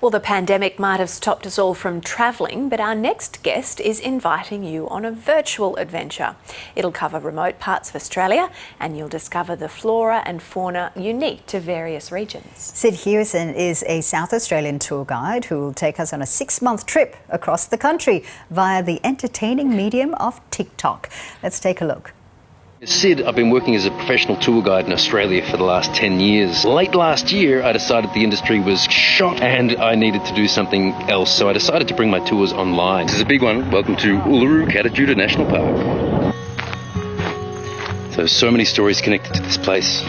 Well, the pandemic might have stopped us all from travelling, but our next guest is inviting you on a virtual adventure. It'll cover remote parts of Australia and you'll discover the flora and fauna unique to various regions. Sid-Hewison is a South Australian tour guide who will take us on a 6-month trip across the country via the entertaining medium of TikTok. Let's take a look. Sid, I've been working as a professional tour guide in Australia for the last 10 years. Late last year, I decided the industry was shot and I needed to do something else, so I decided to bring my tours online. This is a big one. Welcome to Uluru-Kata National Park. So many stories connected to this place.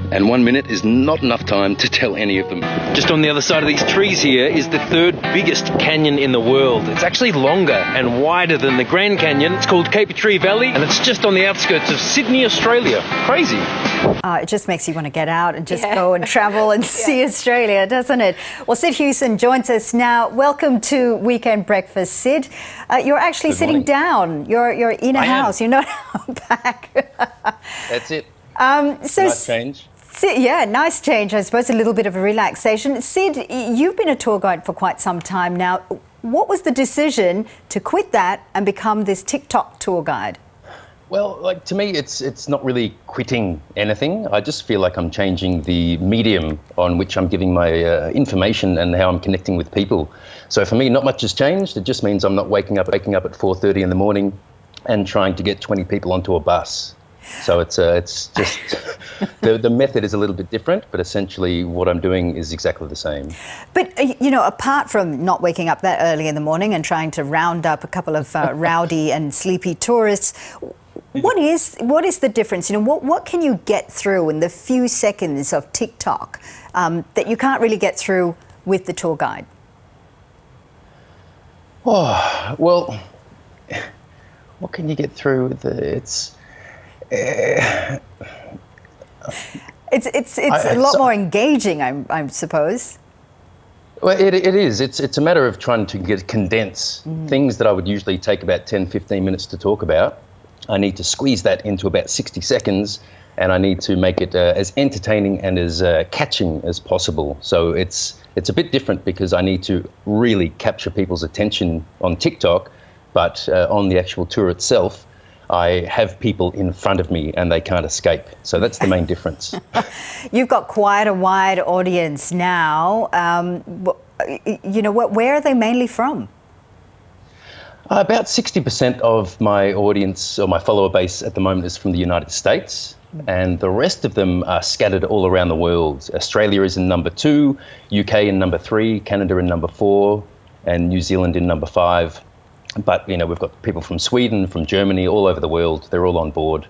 And 1 minute is not enough time to tell any of them. Just on the other side of these trees here is the third biggest canyon in the world. It's actually longer and wider than the Grand Canyon. It's called Cape Tree Valley and it's just on the outskirts of Sydney, Australia. Crazy. It just makes you want to get out and just go and travel and see Australia, doesn't it? Well, Sid-Hewison joins us now. Welcome to Weekend Breakfast, Sid. You're actually sitting down. You're in a house. You're not outback. That's it. Nice change. Sid, yeah, nice change, I suppose, a little bit of a relaxation. Sid, you've been a tour guide for quite some time now. What was the decision to quit that and become this TikTok tour guide? Well, to me, it's not really quitting anything. I just feel like I'm changing the medium on which I'm giving my information and how I'm connecting with people. So for me, not much has changed. It just means I'm not waking up at 4:30 in the morning and trying to get 20 people onto a bus. So it's just the method is a little bit different, but essentially what I'm doing is exactly the same. But apart from not waking up that early in the morning and trying to round up a couple of rowdy and sleepy tourists, what is the difference? What can you get through in the few seconds of TikTok that you can't really get through with the tour guide? Oh well, what can you get through with It's a lot more engaging, I suppose. Well, it is. It's a matter of trying to condense things that I would usually take about 10, 15 minutes to talk about. I need to squeeze that into about 60 seconds and I need to make it as entertaining and as catching as possible. So it's a bit different because I need to really capture people's attention on TikTok, but on the actual tour itself, I have people in front of me and they can't escape. So that's the main difference. You've got quite a wide audience now. Where are they mainly from? About 60% of my audience or my follower base at the moment is from the United States. And the rest of them are scattered all around the world. Australia is in number 2, UK in number 3, Canada in number 4, and New Zealand in number 5. But, we've got people from Sweden, from Germany, all over the world. They're all on board.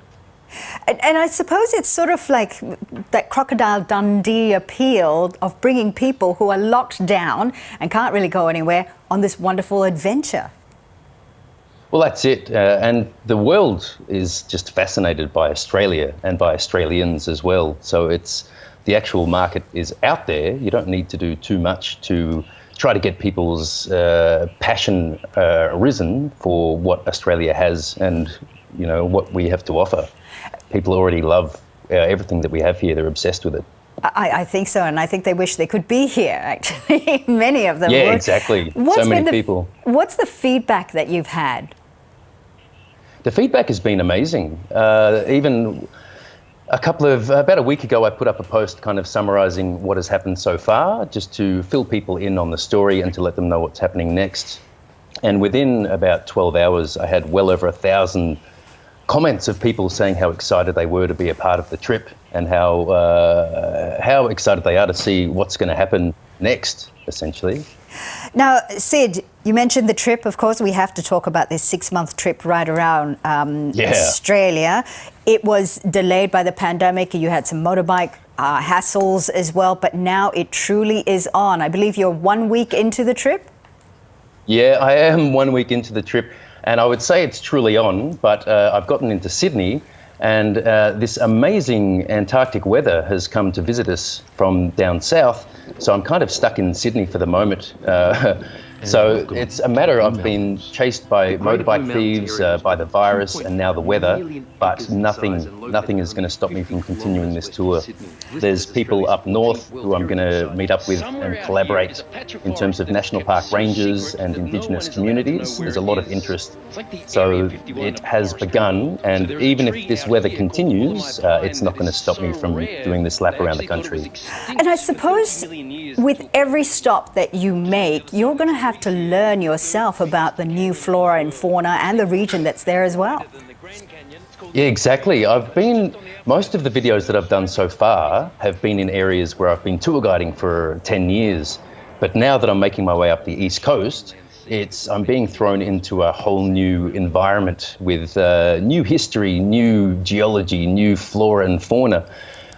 And I suppose it's sort of like that Crocodile Dundee appeal of bringing people who are locked down and can't really go anywhere on this wonderful adventure. Well, that's it. And the world is just fascinated by Australia and by Australians as well. So the actual market is out there. You don't need to do too much to try to get people's passion risen for what Australia has and, what we have to offer. People already love everything that we have here. They're obsessed with it. I think so, and I think they wish they could be here, actually, many of them. Yeah, exactly. So many people. What's the feedback that you've had? The feedback has been amazing. Even about a week ago, I put up a post kind of summarising what has happened so far, just to fill people in on the story and to let them know what's happening next. And within about 12 hours, I had well over 1,000 comments of people saying how excited they were to be a part of the trip and how excited they are to see what's going to happen next, essentially. Now, Sid, you mentioned the trip. Of course, we have to talk about this 6-month trip right around Australia. It was delayed by the pandemic. You had some motorbike hassles as well, but now it truly is on. I believe you're 1 week into the trip? Yeah, I am 1 week into the trip, and I would say it's truly on, but I've gotten into Sydney, and this amazing Antarctic weather has come to visit us from down south, so I'm kind of stuck in Sydney for the moment. So it's a matter of being chased by motorbike thieves, by the virus, and now the weather, but nothing is going to stop me from continuing this tour. There's people up north who I'm going to meet up with and collaborate in terms of national park rangers and Indigenous communities. There's a lot of interest. So it has begun, and even if this weather continues, it's not going to stop me from doing this lap around the country. And I suppose with every stop that you make, you're going to have to learn yourself about the new flora and fauna and the region that's there as well. Yeah, exactly. Most of the videos that I've done so far have been in areas where I've been tour guiding for 10 years. But now that I'm making my way up the East Coast, I'm being thrown into a whole new environment with new history, new geology, new flora and fauna.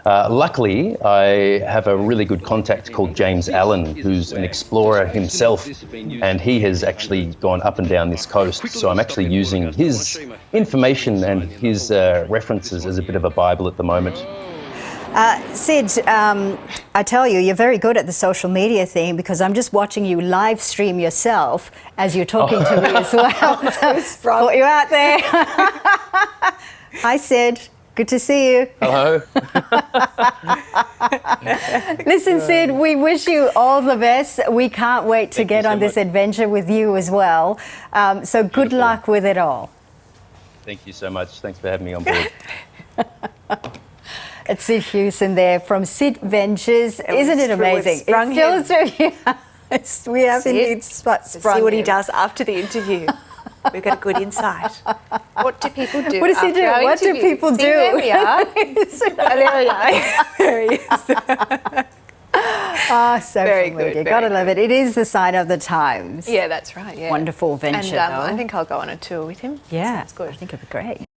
Luckily, I have a really good contact called James Allen, who's an explorer himself, and he has actually gone up and down this coast. So I'm actually using his information and his references as a bit of a Bible at the moment. Sid, I tell you, you're very good at the social media thing, because I'm just watching you live stream yourself as you're talking to me as well. So brought you out there. Hi, Sid. Good to see you. Hello. Listen, Sid, we wish you all the best. We can't wait to get on this adventure with you as well. So good luck with it all. Thank you so much. Thanks for having me on board. It's sid-hewison there from Sid Ventures. Isn't it amazing? It It's we have indeed sprung see what he does after the interview. We've got a good insight. What do people do? What does he do? What do people do? There we are. There we are. There he is. So very familiar. good. Gotta love it. It is the sign of the times. Yeah, that's right. Yeah. Wonderful venture. And I think I'll go on a tour with him. Yeah, sounds good. I think it'd be great.